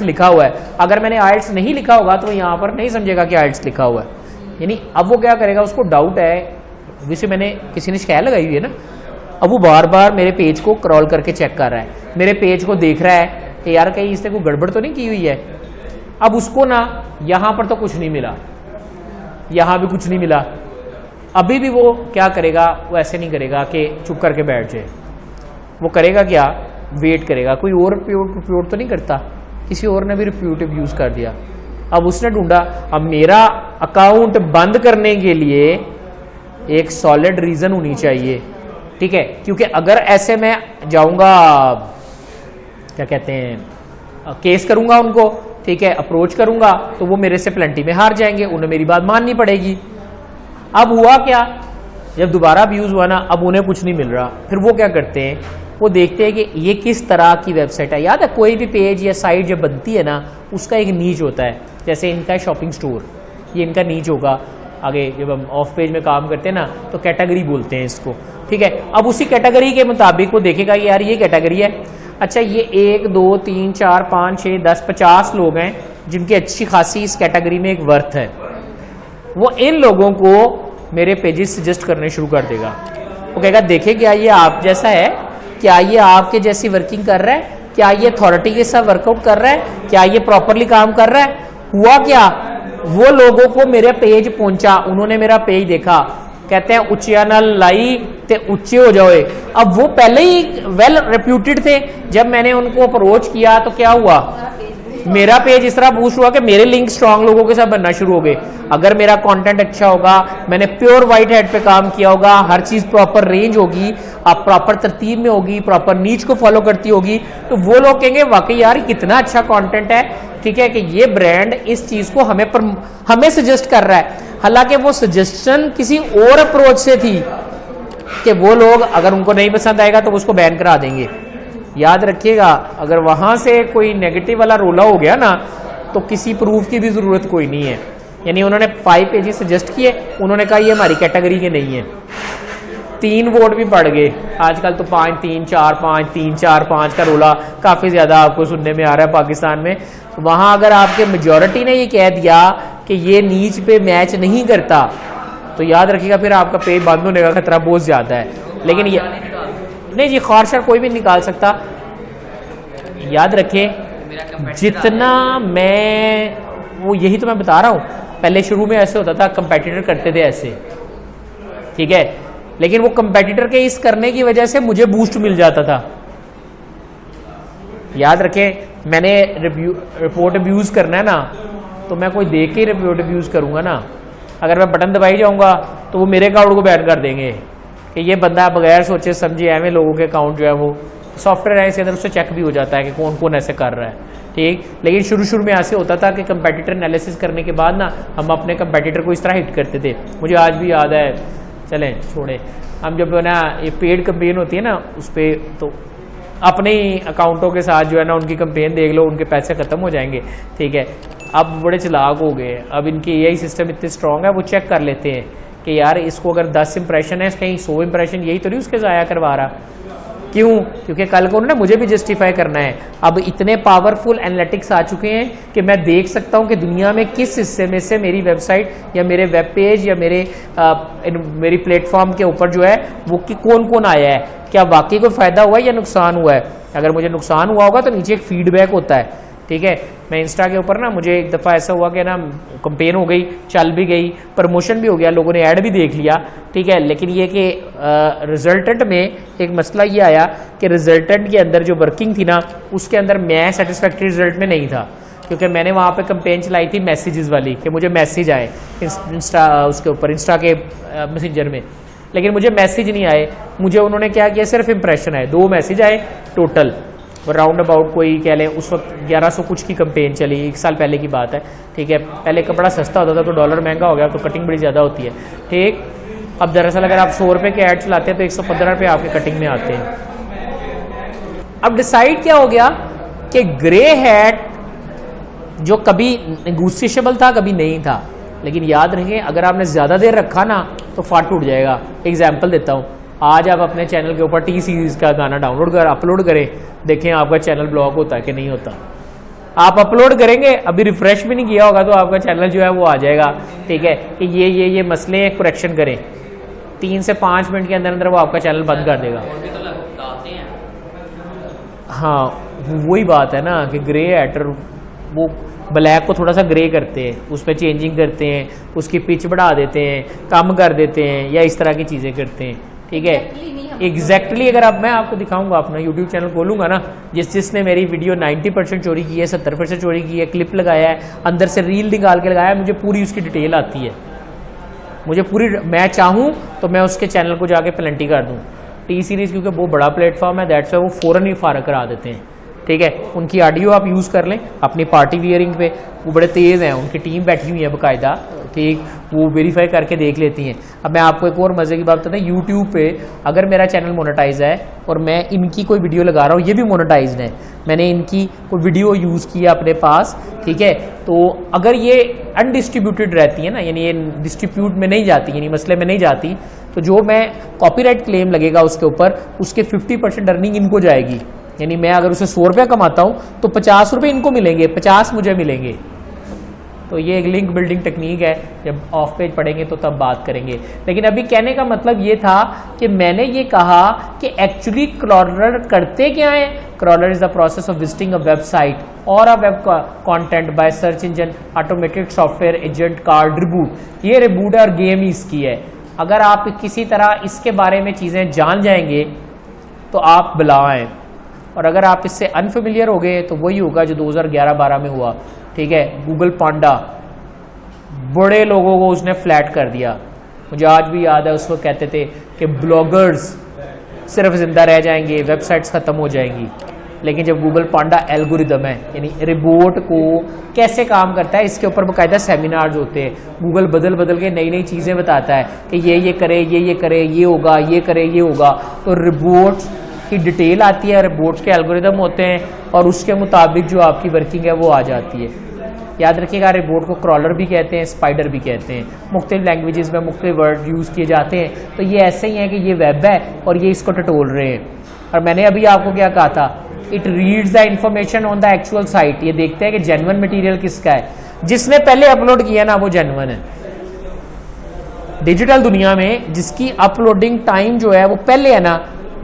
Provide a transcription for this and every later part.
लिखा हुआ है। अगर मैंने आइल्स नहीं लिखा होगा तो यहाँ पर नहीं समझेगा कि आइल्स लिखा हुआ है। यानी अब वो क्या करेगा, उसको डाउट है, वैसे मैंने किसी ने शिकायत लगाई हुई है ना, अब वो बार बार मेरे पेज को क्रॉल करके चेक कर रहा है, मेरे पेज को देख रहा है कि यार कहीं इसने कोई गड़बड़ तो नहीं की हुई है। अब उसको ना यहाँ पर तो कुछ नहीं मिला, यहाँ भी कुछ नहीं मिला, अभी भी वो क्या करेगा, वो ऐसे नहीं करेगा कि चुप करके बैठ जाए। वो करेगा क्या, वेट करेगा। कोई और रिपोर्ट तो नहीं करता, किसी और ने भी रिप्यूटिव यूज कर दिया। अब उसने ढूंढा, अब मेरा अकाउंट बंद करने के लिए एक सॉलिड रीजन होनी चाहिए, ठीक है, क्योंकि अगर ऐसे मैं जाऊंगा, क्या कहते हैं, केस करूंगा उनको, ठीक है, अप्रोच करूंगा, तो वो मेरे से प्लेंटी में हार जाएंगे, उन्हें मेरी बात माननी पड़ेगी। अब हुआ क्या, जब दोबारा अब्यूज हुआ ना, अब उन्हें कुछ नहीं मिल रहा, फिर वो क्या करते हैं, वो देखते हैं कि ये किस तरह की वेबसाइट है। याद है, कोई भी पेज या साइट जब बनती है ना, उसका एक नीच होता है। जैसे इनका शॉपिंग स्टोर, ये इनका नीच होगा। आगे जब हम ऑफ पेज में काम करते हैं ना, तो कैटेगरी बोलते हैं इसको, ठीक है। अब उसी कैटेगरी के मुताबिक वो देखेगा यार ये कैटेगरी है, अच्छा ये 1 2 3 4 5 6 10 50 लोग हैं जिनकी अच्छी खासी इस कैटेगरी में एक वर्थ है। वो इन लोगों को मेरे पेजेस सजेस्ट करने शुरू कर देगा। वो कहेगा देखे क्या ये आप जैसा है, क्या ये आपके जैसी वर्किंग कर रहा है, क्या ये अथॉरिटी के साथ वर्कआउट कर रहा है, क्या ये प्रॉपरली काम कर रहा है। हुआ क्या, वो लोगों को मेरे पेज पहुंचा, उन्होंने मेरा पेज देखा, कहते हैं उच्चिया नल लाई ते उच्चे हो जाओ। अब वो पहले ही वेल रेप्यूटेड थे, जब मैंने उनको अप्रोच किया तो क्या हुआ, मेरा पेज इस तरह बूस्ट हुआ कि मेरे लिंक स्ट्रांग लोगों के साथ बनना शुरू हो गए। अगर मेरा कंटेंट अच्छा होगा, मैंने प्योर वाइट हेड पे काम किया होगा, हर चीज प्रॉपर रेंज होगी, आप प्रॉपर तरतीब में होगी, प्रॉपर नीच को फॉलो करती होगी, तो वो लोग कहेंगे वाकई यार कितना अच्छा कंटेंट है, ठीक है, कि ये ब्रांड इस चीज को हमें सजेस्ट कर रहा है। हालांकि वो सजेशन किसी और अप्रोच से थी कि वो लोग अगर उनको नहीं पसंद आएगा तो उसको बैन करा देंगे। याद रखिएगा, अगर वहां से कोई नेगेटिव वाला रोला हो गया ना, तो किसी प्रूफ की भी जरूरत कोई नहीं है। यानी उन्होंने 5 पेजेस सजेस्ट किए, उन्होंने कहा ये हमारी कैटेगरी के नहीं है, 3 वोट भी पड़ गए। आजकल तो 5 3 4 5 3 4 5 का रोला काफी ज्यादा आपको सुनने में आ रहा है पाकिस्तान में। वहां अगर आपके मेजॉरिटी ने ये कह दिया कि ये नीच पे मैच नहीं करता, तो याद रखिएगा फिर आपका पेज बंद होने का खतरा बहुत ज्यादा है। लेकिन ये नहीं जी, खारशर कोई भी निकाल सकता। याद रखें, जितना मैं वो यही तो मैं बता रहा हूं, पहले शुरू में ऐसे होता था, कंपेटिटर करते थे ऐसे, ठीक है, लेकिन वो कंपेटिटर के इस करने की वजह से मुझे बूस्ट मिल जाता था। याद रखें, मैंने रिपोर्ट अब्यूज करना है ना, तो मैं कोई देख के रिपोर्ट अब्यूज करूंगा ना। अगर मैं बटन दबाई जाऊंगा तो वो मेरे अकाउंट को बैन कर देंगे कि ये बंदा बगैर सोचे समझे एवं लोगों के अकाउंट जो है वो सॉफ्टवेयर है, इसके अंदर उससे चेक भी हो जाता है कि कौन कौन ऐसे कर रहा है, ठीक। लेकिन शुरू में ऐसे होता था कि कंपेटिटर एनालिसिस करने के बाद ना हम अपने कंपेटिटर को इस तरह हिट करते थे। मुझे आज भी याद है, चलें छोड़े, हम जब ना ये पेड कंपेन होती है ना, उस पर तो अपने ही अकाउंटों के साथ जो है ना उनकी कंपेन देख लो, उनके पैसे खत्म हो जाएंगे, ठीक है। अब बड़े चालाक हो गए, अब इनके यही सिस्टम इतने स्ट्रांग है, वो चेक कर लेते हैं कि यार इसको अगर 10 इंप्रेशन है, कहीं 100 इंप्रेशन यही तो नहीं उसके ज़ाया करवा रहा। क्यों? क्योंकि कल को ना मुझे भी जस्टिफाई करना है। अब इतने पावरफुल एनालिटिक्स आ चुके हैं कि मैं देख सकता हूं कि दुनिया में किस हिस्से में से मेरी वेबसाइट या मेरे वेब पेज या मेरी प्लेटफॉर्म के ऊपर जो है वो कि कौन कौन आया है, क्या वाकई कोई फायदा हुआ है या नुकसान हुआ है। अगर मुझे नुकसान हुआ होगा तो नीचे एक फीडबैक होता है, ठीक है। मैं इंस्टा के ऊपर ना, मुझे एक दफ़ा ऐसा हुआ कि ना कंपेन हो गई, चल भी गई, प्रमोशन भी हो गया, लोगों ने ऐड भी देख लिया, ठीक है। लेकिन ये कि रिजल्टेंट में एक मसला ये आया कि रिजल्टेंट के अंदर जो वर्किंग थी ना, उसके अंदर मैं सेटिस्फैक्ट्री रिजल्ट में नहीं था, क्योंकि मैंने वहाँ पे कंपेन चलाई थी मैसेजेस वाली कि मुझे मैसेज आए इंस्टा उसके ऊपर, इंस्टा के मैसेंजर में, लेकिन मुझे मैसेज नहीं आए। मुझे उन्होंने क्या किया, सिर्फ इंप्रेशन आए, 2 मैसेज आए टोटल। राउंड अबाउट कोई कह लें उस वक्त 1100 कुछ की कंपेन चली, 1 साल पहले की बात है, ठीक है। पहले कपड़ा सस्ता होता था तो डॉलर महंगा हो गया तो कटिंग बड़ी ज़्यादा होती है, ठीक। अब दरअसल अगर आप 100 रुपये के ऐड चलाते हैं तो 115 रुपये आपके कटिंग में आते हैं। अब डिसाइड क्या हो गया कि ग्रे हैट जो कभी नेगोशिएबल था कभी नहीं था, लेकिन याद रखें अगर आपने ज़्यादा देर रखा ना तो फाट टूट जाएगा। एग्जाम्पल देता हूँ, आज आप अपने चैनल के ऊपर टी सीरीज़ का गाना डाउनलोड अपलोड करें, देखें आपका चैनल ब्लॉक होता है कि नहीं होता। आप अपलोड करेंगे, अभी रिफ्रेश भी नहीं किया होगा तो आपका चैनल जो है वो आ जाएगा, ठीक है, कि ये मसले करेक्शन करें, 3 से 5 मिनट के अंदर अंदर वो आपका चैनल बंद कर देगा। हाँ वही बात है ना कि ग्रे एटर वो ब्लैक को थोड़ा सा ग्रे करते हैं, उस पर चेंजिंग करते हैं, उसकी पिच बढ़ा देते हैं, कम कर देते हैं, या इस तरह की चीज़ें करते हैं, ठीक है। एग्जैक्टली अगर मैं आपको दिखाऊंगा, अपना यूट्यूब चैनल खोलूंगा ना, जिसने मेरी वीडियो 90% चोरी की है, 70% चोरी की है, क्लिप लगाया है, अंदर से रील निकाल के लगाया है, मुझे पूरी उसकी डिटेल आती है, मुझे पूरी, मैं चाहूँ तो मैं उसके चैनल को जाके पेनल्टी कर दूँ। टी सीरीज़ क्योंकि वो बड़ा प्लेटफॉर्म है, दैट्स वाई वो फ़ौरन ही फारग करा देते हैं, ठीक है। उनकी ऑडियो आप यूज़ कर लें अपनी पार्टी वियरिंग पे, वो बड़े तेज़ हैं, उनकी टीम बैठी हुई है बाकायदा, ठीक, वो वेरीफाई करके देख लेती हैं। अब मैं आपको एक और मज़े की बात बताता हूँ, यूट्यूब पे अगर मेरा चैनल मोनेटाइज है और मैं इनकी कोई वीडियो लगा रहा हूँ, ये भी मोनेटाइज्ड है, मैंने इनकी कोई वीडियो यूज़ की है अपने पास, ठीक है, तो अगर ये अनडिस्ट्रीब्यूटेड रहती है ना, यानी ये डिस्ट्रीब्यूट में नहीं जाती, यानी मसले में नहीं जाती, तो जो मैं कॉपीराइट क्लेम लगेगा उसके ऊपर, उसके 50% अर्निंग इनको जाएगी। यानी मैं अगर उसे 100 रुपया कमाता हूँ तो 50 रुपये इनको मिलेंगे, 50 मुझे मिलेंगे। तो ये एक लिंक बिल्डिंग टेक्निक है, जब ऑफ पेज पढ़ेंगे तो तब बात करेंगे। लेकिन अभी कहने का मतलब ये था कि मैंने ये कहा कि एक्चुअली क्रॉलर करते क्या है। Crawler is the process of visiting a website और a web content by search engine automated software agent called robot. ये रिबूट है और गेम ही इसकी है। अगर आप किसी तरह इसके बारे में चीज़ें जान जाएंगे तो आप बुलाएं, और अगर आप इससे अनफेमिलियर हो गए तो वही होगा जो 2011-12 में हुआ, ठीक है। गूगल पांडा, बड़े लोगों को उसने फ्लैट कर दिया। मुझे आज भी याद है, उसको कहते थे कि ब्लॉगर्स सिर्फ जिंदा रह जाएंगे, वेबसाइट्स खत्म हो जाएंगी। लेकिन जब गूगल पांडा एल्गोरिदम है, यानी रिबोट को कैसे काम करता है, इसके ऊपर बाकायदा सेमिनार्स होते हैं। गूगल बदल बदल के नई नई चीज़ें बताता है कि ये करे, ये करे, ये होगा, ये करे, ये होगा। तो रिबोट की डिटेल आती है, रिबोट्स के एल्गोरिदम होते हैं और उसके मुताबिक जो आपकी वर्किंग है वो आ जाती है। याद रखिएगा, रिबोट को क्रॉलर भी कहते हैं, स्पाइडर भी कहते हैं। मुख्तलिफ लैंग्वेजेस में मुख्तलिफ वर्ड यूज़ किए जाते हैं। तो ये ऐसे ही है कि ये वेब है और ये इसको टटोल रहे हैं। और मैंने अभी आपको क्या कहा था, it reads the information on the actual site. ये देखते हैं कि जेन्युइन मटेरियल किसका है। जिसने पहले अपलोड किया ना वो जेन्युइन है। डिजिटल दुनिया में जिसकी अपलोडिंग टाइम जो है वो पहले है ना,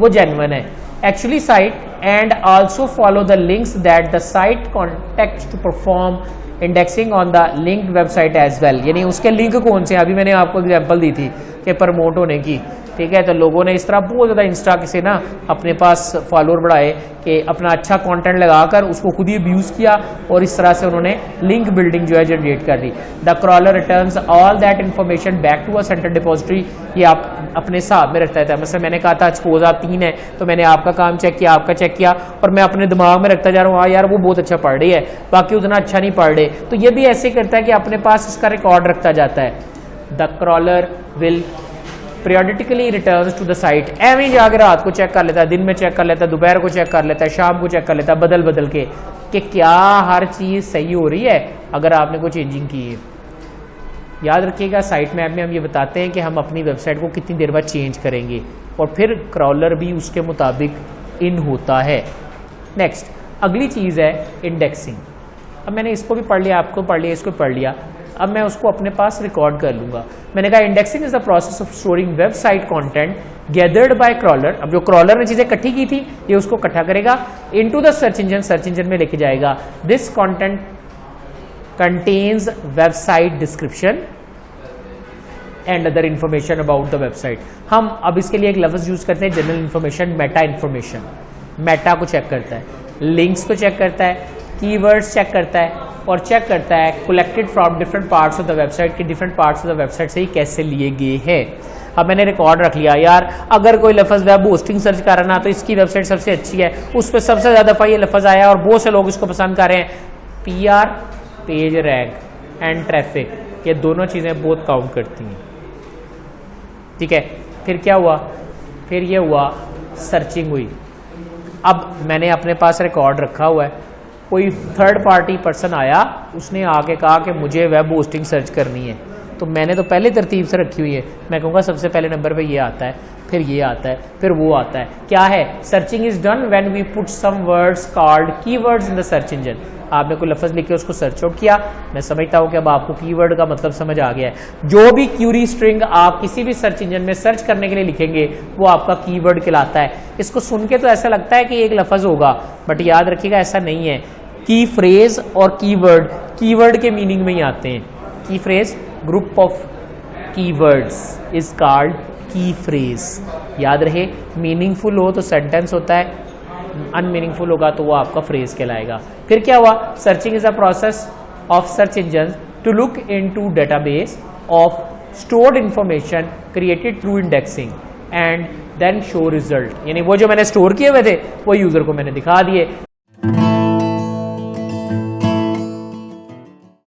वो जेन्युइन है। Actually site and also follow the links that the site contacts to perform indexing on the linked website as well. यानी उसके लिंक कौन से, अभी मैंने आपको एग्जांपल दी थी कि प्रमोट होने की, ठीक है। तो लोगों ने इस तरह बहुत ज़्यादा इंस्टा से ना अपने पास फॉलोअर बढ़ाए कि अपना अच्छा कंटेंट लगाकर उसको खुद ही अब्यूज़ किया और इस तरह से उन्होंने लिंक बिल्डिंग जो है जनरेट कर दी। The crawler returns all that information back to a central depository. ये आप अपने हिसाब में रखता था। मतलब मैंने कहा था सपोज आप 3 है तो मैंने आपका काम चेक किया, आपका चेक किया, और मैं अपने दिमाग में रखता जा रहा हूँ, हाँ यार वो बहुत अच्छा पढ़ रही है, बाकी उतना अच्छा नहीं पढ़ रहे। तो ये भी ऐसे करता है कि अपने पास इसका रिकॉर्ड रखता जाता है। The crawler will periodically returns to the site। एवं ही जाकर रात को चेक कर लेता है, दिन में चेक कर लेता है, दोपहर को चेक कर लेता है, शाम को चेक कर लेता है, बदल बदल के कि क्या हर चीज़ सही हो रही है अगर आपने कोई चेंजिंग की है। याद रखिएगा, साइट मैप में हम ये बताते हैं कि हम अपनी वेबसाइट को कितनी देर बाद चेंज करेंगे और फिर क्रॉलर भी उसके मुताबिक इन होता है। नेक्स्ट अगली चीज़ है इंडेक्सिंग। अब मैंने इसको भी पढ़ लिया, आपको पढ़ लिया, इसको पढ़ लिया। अब मैं उसको अपने पास रिकॉर्ड कर लूंगा। मैंने कहा indexing is the process of storing website content gathered bye crawler. अब जो क्रॉलर ने चीजें इकट्ठी की थी ये उसको इकट्ठा करेगा, into the search engine, search engine में लेके जाएगा। This content contains website description and other information about the website. हम अब इसके लिए एक लफ्ज यूज करते हैं, general information, Meta information. Meta को चेक करता है, लिंक्स को चेक करता है, कीवर्ड्स चेक करता है और चेक करता है collected from different parts of the website कि different parts of the website से ही कैसे लिए गए हैं। अब मैंने रिकॉर्ड रख लिया, यार अगर कोई लफ्ज़ वेब होस्टिंग सर्च कर रहा ना तो इसकी वेबसाइट सबसे अच्छी है, उस पर सबसे ज़्यादा दफ़ा ये लफ्ज़ आया और बहुत से लोग इसको पसंद कर रहे हैं। PR, page rank and traffic, ये दोनों चीज़ें बहुत काउंट करती हैं, ठीक है। फिर क्या हुआ, फिर ये हुआ सर्चिंग हुई। अब मैंने अपने पास रिकॉर्ड रखा हुआ है, कोई थर्ड पार्टी पर्सन आया, उसने आके कहा कि मुझे वेब होस्टिंग सर्च करनी है, तो मैंने तो पहले तरतीब से रखी हुई है। मैं कहूँगा सबसे पहले नंबर पे ये आता है, फिर ये आता है, फिर वो आता है। क्या है? Searching is done when we put some words called keywords in the search engine. आपने कोई लफ्ज़ लिख के उसको सर्च आउट किया। मैं समझता हूँ कि अब आपको कीवर्ड का मतलब समझ आ गया है। जो भी क्यूरी स्ट्रिंग आप किसी भी सर्च इंजन में सर्च करने के लिए लिखेंगे वो आपका कीवर्ड कहलाता है। इसको सुन के तो ऐसा लगता है कि एक लफ्ज़ होगा, बट याद रखिएगा ऐसा नहीं है। की फ्रेज और कीवर्ड के मीनिंग में ही आते हैं। की phrase group of keywords is called की फ्रेज। याद रहे, मीनिंगफुल हो तो सेंटेंस होता है, अनमीनिंगफुल होगा तो वो आपका फ्रेज कहलाएगा। फिर क्या हुआ? Searching is a process of search engine to look into database of stored information created through indexing and then show result. यानी वो जो मैंने स्टोर किए हुए थे वो यूजर को मैंने दिखा दिए।